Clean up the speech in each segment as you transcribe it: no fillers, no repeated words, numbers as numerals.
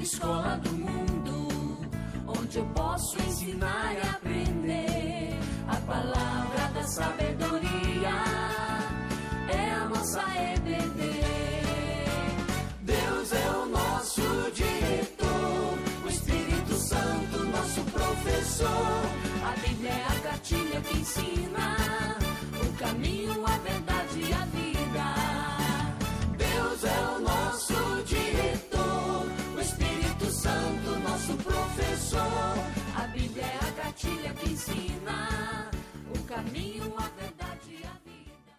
escola do mundo, onde eu posso ensinar e aprender. A palavra da sabedoria é a nossa EBD. Deus é o nosso diretor, o Espírito Santo nosso professor. A Bíblia é a cartilha que ensina o caminho, a verdade e a vida. Deus é o nosso diretor, o Espírito Santo nosso professor. A Bíblia é a cartilha que ensina o caminho, a verdade e a vida.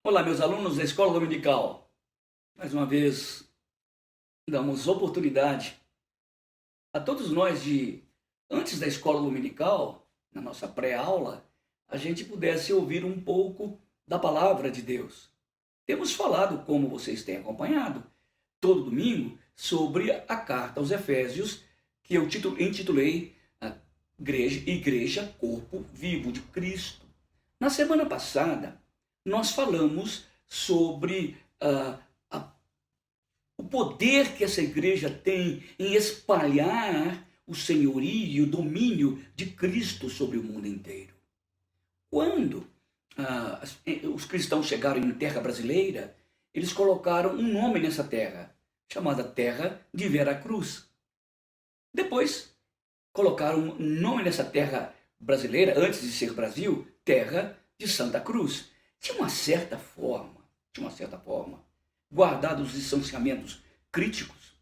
Olá, meus alunos da Escola Dominical. Mais uma vez, damos oportunidade a todos nós de, antes da Escola Dominical, na nossa pré-aula, a gente pudesse ouvir um pouco da Palavra de Deus. Temos falado, como vocês têm acompanhado, todo domingo, sobre a carta aos Efésios, que eu intitulei Igreja Corpo Vivo de Cristo. Na semana passada, nós falamos sobre o poder que essa igreja tem em espalhar o senhorio e o domínio de Cristo sobre o mundo inteiro. Quando os cristãos chegaram em terra brasileira, eles colocaram um nome nessa terra, chamada Terra de Veracruz. Depois, colocaram um nome nessa terra brasileira, antes de ser Brasil, Terra de Santa Cruz. De uma certa forma, guardados os distanciamentos críticos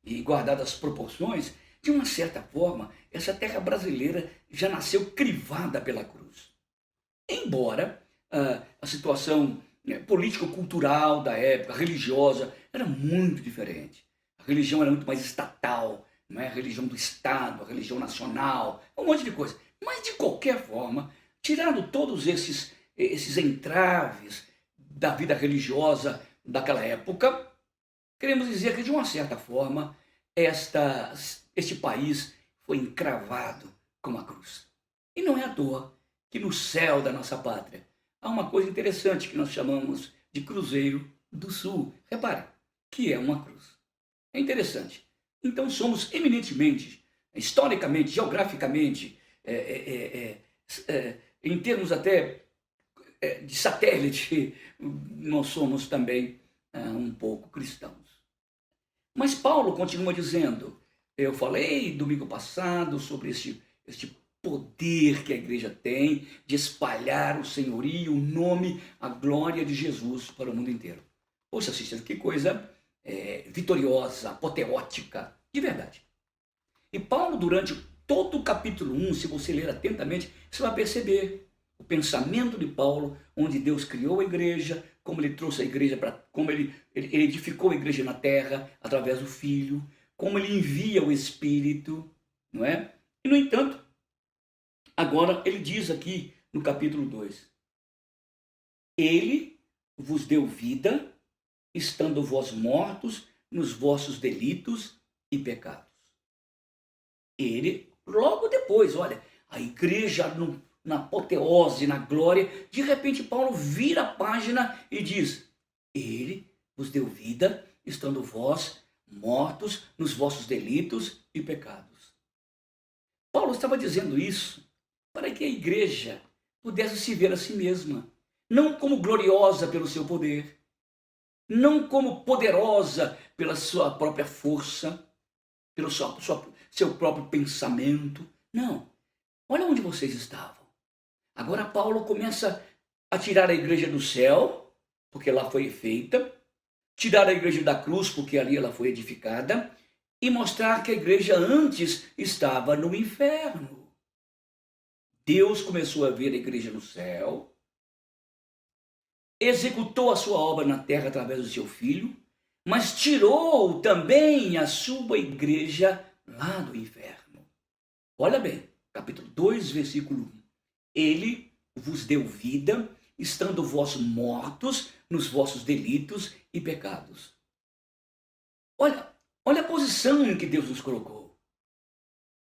e guardadas as proporções, de uma certa forma, essa terra brasileira já nasceu crivada pela cruz. Embora a situação político-cultural da época, religiosa, era muito diferente. A religião era muito mais estatal, não é? A religião do Estado, a religião nacional, um monte de coisa. Mas, de qualquer forma, tirando todos esses entraves da vida religiosa daquela época, queremos dizer que, de uma certa forma, este país foi encravado com a cruz. E não é à toa que no céu da nossa pátria há uma coisa interessante que nós chamamos de Cruzeiro do Sul. Repare, que é uma cruz. É interessante. Então somos eminentemente, historicamente, geograficamente, em termos até de satélite, nós somos também um pouco cristãos. Mas Paulo continua dizendo, eu falei domingo passado sobre este poder que a igreja tem de espalhar o senhorio, o nome, a glória de Jesus para o mundo inteiro. Poxa, Cícero, que coisa vitoriosa, apoteótica, de verdade. E Paulo, durante todo o capítulo 1, se você ler atentamente, você vai perceber o pensamento de Paulo, onde Deus criou a igreja, como ele trouxe a igreja como ele edificou a igreja na terra através do Filho, como ele envia o Espírito, não é? E, no entanto, agora ele diz aqui no capítulo 2, ele vos deu vida, estando vós mortos nos vossos delitos e pecados. Ele, logo depois, olha, a igreja na apoteose, na glória, de repente Paulo vira a página e diz, ele vos deu vida, estando vós mortos nos vossos delitos e pecados. Paulo estava dizendo isso para que a igreja pudesse se ver a si mesma, não como gloriosa pelo seu poder, não como poderosa pela sua própria força, pelo seu próprio pensamento. Não. Olha onde vocês estavam. Agora Paulo começa a tirar a igreja do céu, porque lá foi feita, tirar a igreja da cruz, porque ali ela foi edificada, e mostrar que a igreja antes estava no inferno. Deus começou a ver a igreja no céu, executou a sua obra na terra através do seu Filho, mas tirou também a sua igreja lá do inferno. Olha bem, capítulo 2, versículo 1. Ele vos deu vida, estando vós mortos nos vossos delitos e pecados. Olha a posição em que Deus nos colocou.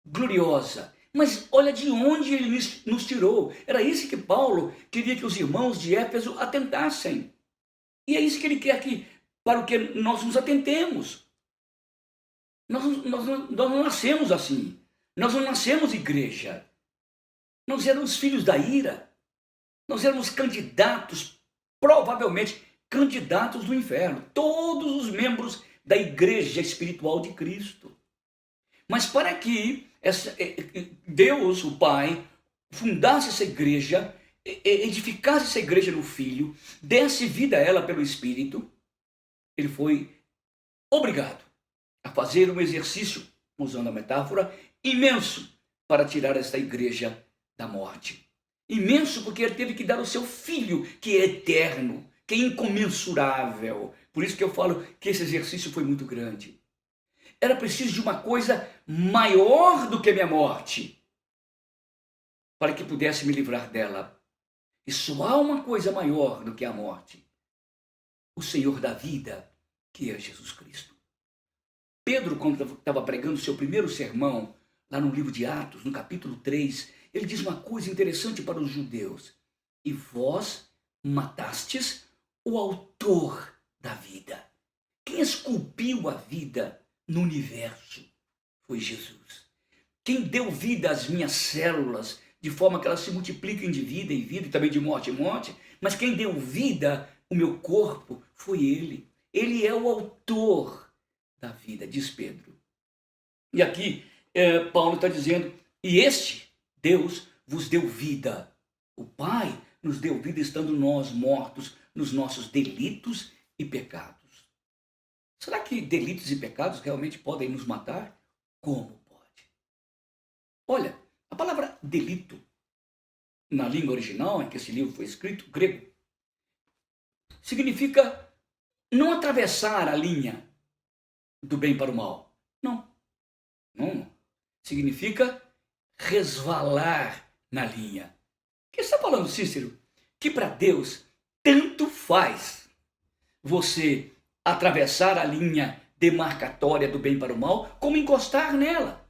Gloriosa. Mas olha de onde ele nos tirou. Era isso que Paulo queria que os irmãos de Éfeso atentassem. E é isso que ele quer para o que nós nos atentemos. Nós não nascemos assim. Nós não nascemos igreja. Nós éramos filhos da ira. Nós éramos candidatos, provavelmente candidatos do inferno. Todos os membros da igreja espiritual de Cristo. Mas para que Deus, o Pai, fundasse essa igreja, edificasse essa igreja no Filho, desse vida a ela pelo Espírito, ele foi obrigado a fazer um exercício, usando a metáfora, imenso para tirar esta igreja da morte. Imenso porque ele teve que dar o seu Filho, que é eterno, que é incomensurável. Por isso que eu falo que esse exercício foi muito grande. Era preciso de uma coisa maior do que a minha morte, para que pudesse me livrar dela. E só há uma coisa maior do que a morte: o Senhor da vida, que é Jesus Cristo. Pedro, quando estava pregando o seu primeiro sermão, lá no livro de Atos, no capítulo 3, ele diz uma coisa interessante para os judeus: e vós matastes o autor da vida. Quem esculpiu a vida no universo foi Jesus. Quem deu vida às minhas células, de forma que elas se multipliquem de vida em vida e também de morte em morte, mas quem deu vida ao meu corpo foi Ele. Ele é o autor da vida, diz Pedro. E aqui Paulo está dizendo: e este Deus vos deu vida. O Pai nos deu vida estando nós mortos nos nossos delitos e pecados. Será que delitos e pecados realmente podem nos matar? Como pode? Olha, a palavra delito, na língua original em que esse livro foi escrito, grego, significa não atravessar a linha do bem para o mal. Não. Significa resvalar na linha. O que está falando, Cícero? Que para Deus tanto faz você atravessar a linha demarcatória do bem para o mal, como encostar nela.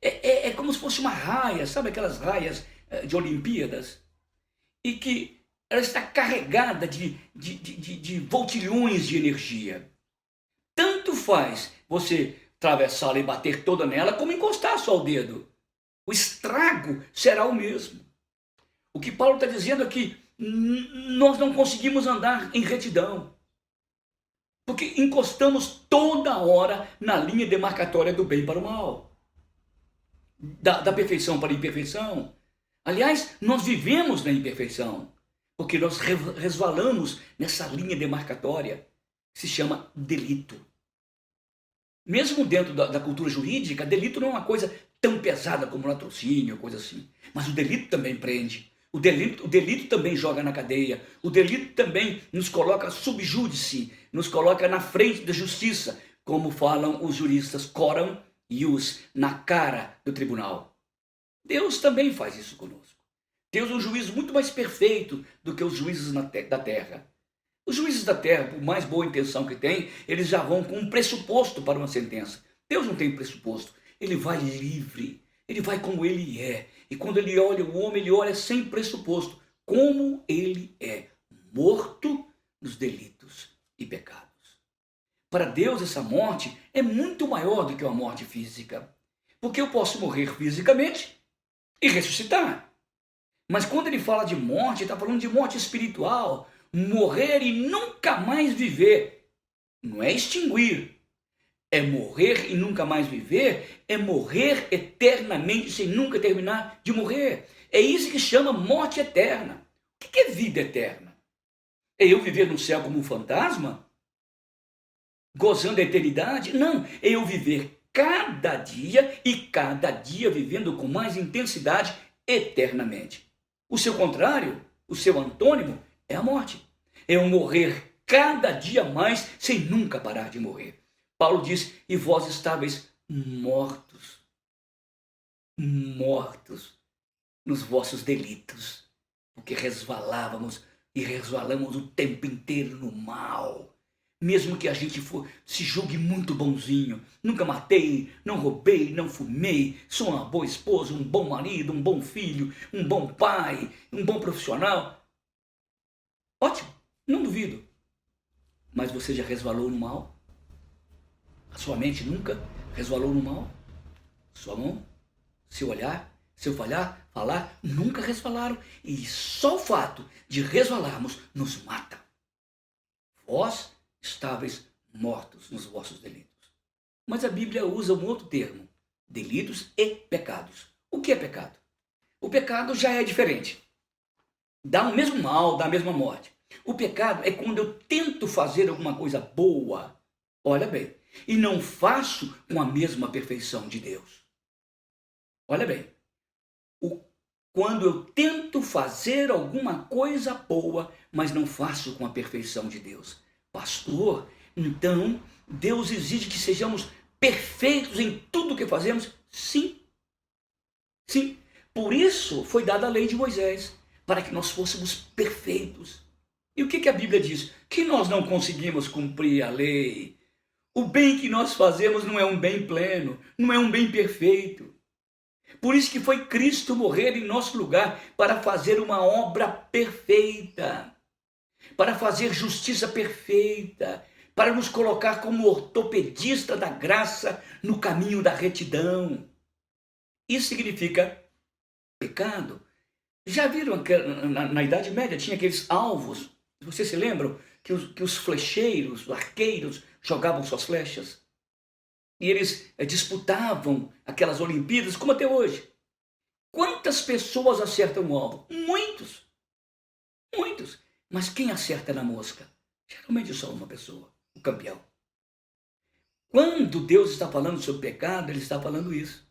É como se fosse uma raia, sabe aquelas raias de Olimpíadas? E que ela está carregada de voltilhões de energia. Tanto faz você atravessá-la e bater toda nela, como encostar só o dedo. O estrago será o mesmo. O que Paulo está dizendo é que nós não conseguimos andar em retidão, porque encostamos toda hora na linha demarcatória do bem para o mal, da perfeição para a imperfeição. Aliás, nós vivemos na imperfeição, porque nós resvalamos nessa linha demarcatória que se chama delito. Mesmo dentro da cultura jurídica, delito não é uma coisa tão pesada como latrocínio, coisa assim. Mas o delito também prende. O delito também joga na cadeia. O delito também nos coloca sub júdice, nos coloca na frente da justiça, como falam os juristas, coram ius, na cara do tribunal. Deus também faz isso conosco. Deus é um juiz muito mais perfeito do que os juízes da terra. Os juízes da terra, por mais boa intenção que têm, eles já vão com um pressuposto para uma sentença. Deus não tem pressuposto. Ele vai livre. Ele vai como ele é. E quando ele olha o homem, ele olha sem pressuposto. Como ele é. Morto nos delitos e pecados. Para Deus, essa morte é muito maior do que uma morte física. Porque eu posso morrer fisicamente e ressuscitar. Mas quando ele fala de morte, ele está falando de morte espiritual. Morrer e nunca mais viver. Não é extinguir. É morrer e nunca mais viver. É morrer eternamente sem nunca terminar de morrer. É isso que chama morte eterna. O que é vida eterna? É eu viver no céu como um fantasma? Gozando a eternidade? Não. É eu viver cada dia e cada dia vivendo com mais intensidade eternamente. O seu contrário, o seu antônimo, é a morte. É eu morrer cada dia mais sem nunca parar de morrer. Paulo diz: e vós estáveis mortos nos vossos delitos, porque resvalávamos e resvalamos o tempo inteiro no mal. Mesmo que a gente se julgue muito bonzinho, nunca matei, não roubei, não fumei, sou uma boa esposa, um bom marido, um bom filho, um bom pai, um bom profissional. Ótimo, não duvido. Mas você já resvalou no mal? A sua mente nunca resvalou no mal? Sua mão, seu olhar, seu falar, nunca resvalaram. E só o fato de resvalarmos nos mata. Vós estáveis mortos nos vossos delitos. Mas a Bíblia usa um outro termo, delitos e pecados. O que é pecado? O pecado já é diferente. Dá o mesmo mal, dá a mesma morte. O pecado é quando eu tento fazer alguma coisa boa, olha bem, e não faço com a mesma perfeição de Deus. Olha bem, quando eu tento fazer alguma coisa boa, mas não faço com a perfeição de Deus. Pastor, então Deus exige que sejamos perfeitos em tudo que fazemos? Sim. Sim. Por isso foi dada a lei de Moisés, para que nós fôssemos perfeitos. E o que a Bíblia diz? Que nós não conseguimos cumprir a lei. O bem que nós fazemos não é um bem pleno, não é um bem perfeito. Por isso que foi Cristo morrer em nosso lugar para fazer uma obra perfeita, para fazer justiça perfeita, para nos colocar como ortopedista da graça no caminho da retidão. Isso significa pecado. Já viram que na Idade Média tinha aqueles alvos? Vocês se lembram que os flecheiros, os arqueiros jogavam suas flechas? E eles disputavam aquelas Olimpíadas, como até hoje. Quantas pessoas acertam o alvo? Muitos. Muitos. Mas quem acerta na mosca? Geralmente só uma pessoa, o campeão. Quando Deus está falando sobre pecado, Ele está falando isso.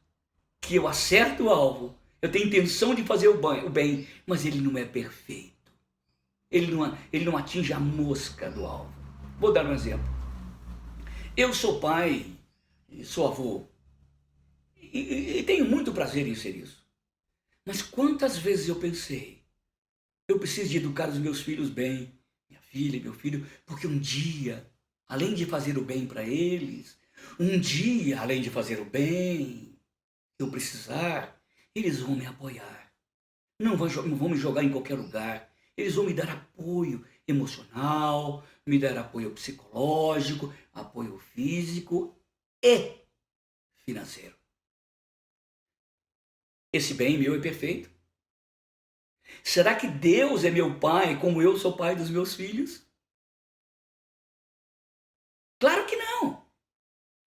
Que eu acerto o alvo, eu tenho intenção de fazer o bem, mas ele não é perfeito. Ele não atinge a mosca do alvo. Vou dar um exemplo. Eu sou pai, sou avô, e tenho muito prazer em ser isso. Mas quantas vezes eu pensei, eu preciso de educar os meus filhos bem, minha filha, meu filho, porque um dia, além de fazer o bem para eles, um dia, além de fazer o bem, eu precisar, eles vão me apoiar. Não vão me jogar em qualquer lugar. Eles vão me dar apoio emocional, me dar apoio psicológico, apoio físico e financeiro. Esse bem meu é perfeito? Será que Deus é meu pai como eu sou pai dos meus filhos? Claro que não.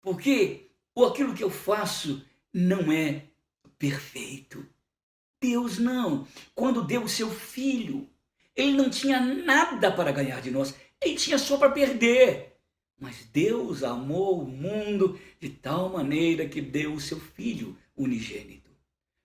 Porque aquilo que eu faço não é perfeito. Deus não. Quando deu o seu filho, ele não tinha nada para ganhar de nós. Ele tinha só para perder. Mas Deus amou o mundo de tal maneira que deu o seu filho unigênito,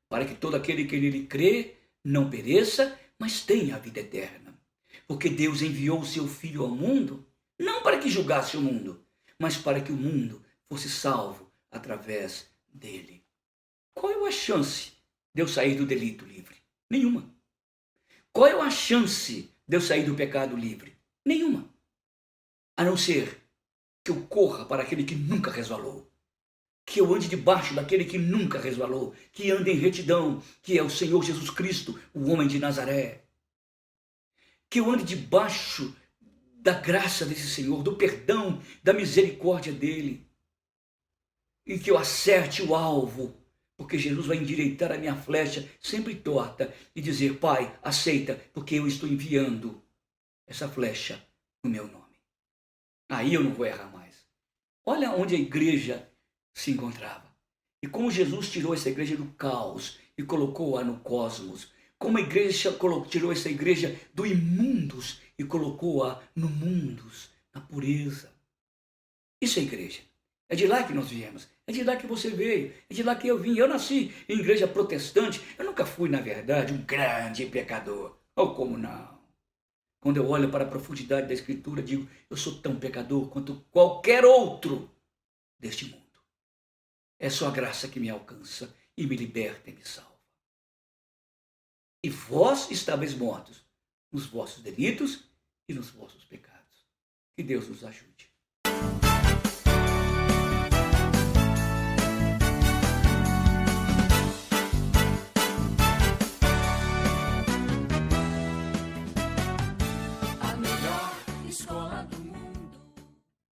para que todo aquele que nele crê não pereça, mas tenha a vida eterna. Porque Deus enviou o seu filho ao mundo, não para que julgasse o mundo, mas para que o mundo fosse salvo através dele. Qual é a chance de eu sair do delito livre? Nenhuma. Qual é a chance de eu sair do pecado livre? Nenhuma. A não ser que eu corra para aquele que nunca resvalou. Que eu ande debaixo daquele que nunca resvalou. Que ande em retidão, que é o Senhor Jesus Cristo, o homem de Nazaré. Que eu ande debaixo da graça desse Senhor, do perdão, da misericórdia dele. E que eu acerte o alvo, porque Jesus vai endireitar a minha flecha sempre torta e dizer: Pai, aceita, porque eu estou enviando essa flecha no meu nome. Aí eu não vou errar mais. Olha onde a igreja se encontrava. E como Jesus tirou essa igreja do caos e colocou-a no cosmos. Como a igreja tirou essa igreja do imundos e colocou-a no mundus, na pureza. Isso é igreja. É de lá que nós viemos. É de lá que você veio. É de lá que eu vim. Eu nasci em igreja protestante. Eu nunca fui, na verdade, um grande pecador. Ou como não? Quando eu olho para a profundidade da Escritura, digo: eu sou tão pecador quanto qualquer outro deste mundo. É só a graça que me alcança e me liberta e me salva. E vós estáveis mortos nos vossos delitos e nos vossos pecados. Que Deus nos ajude.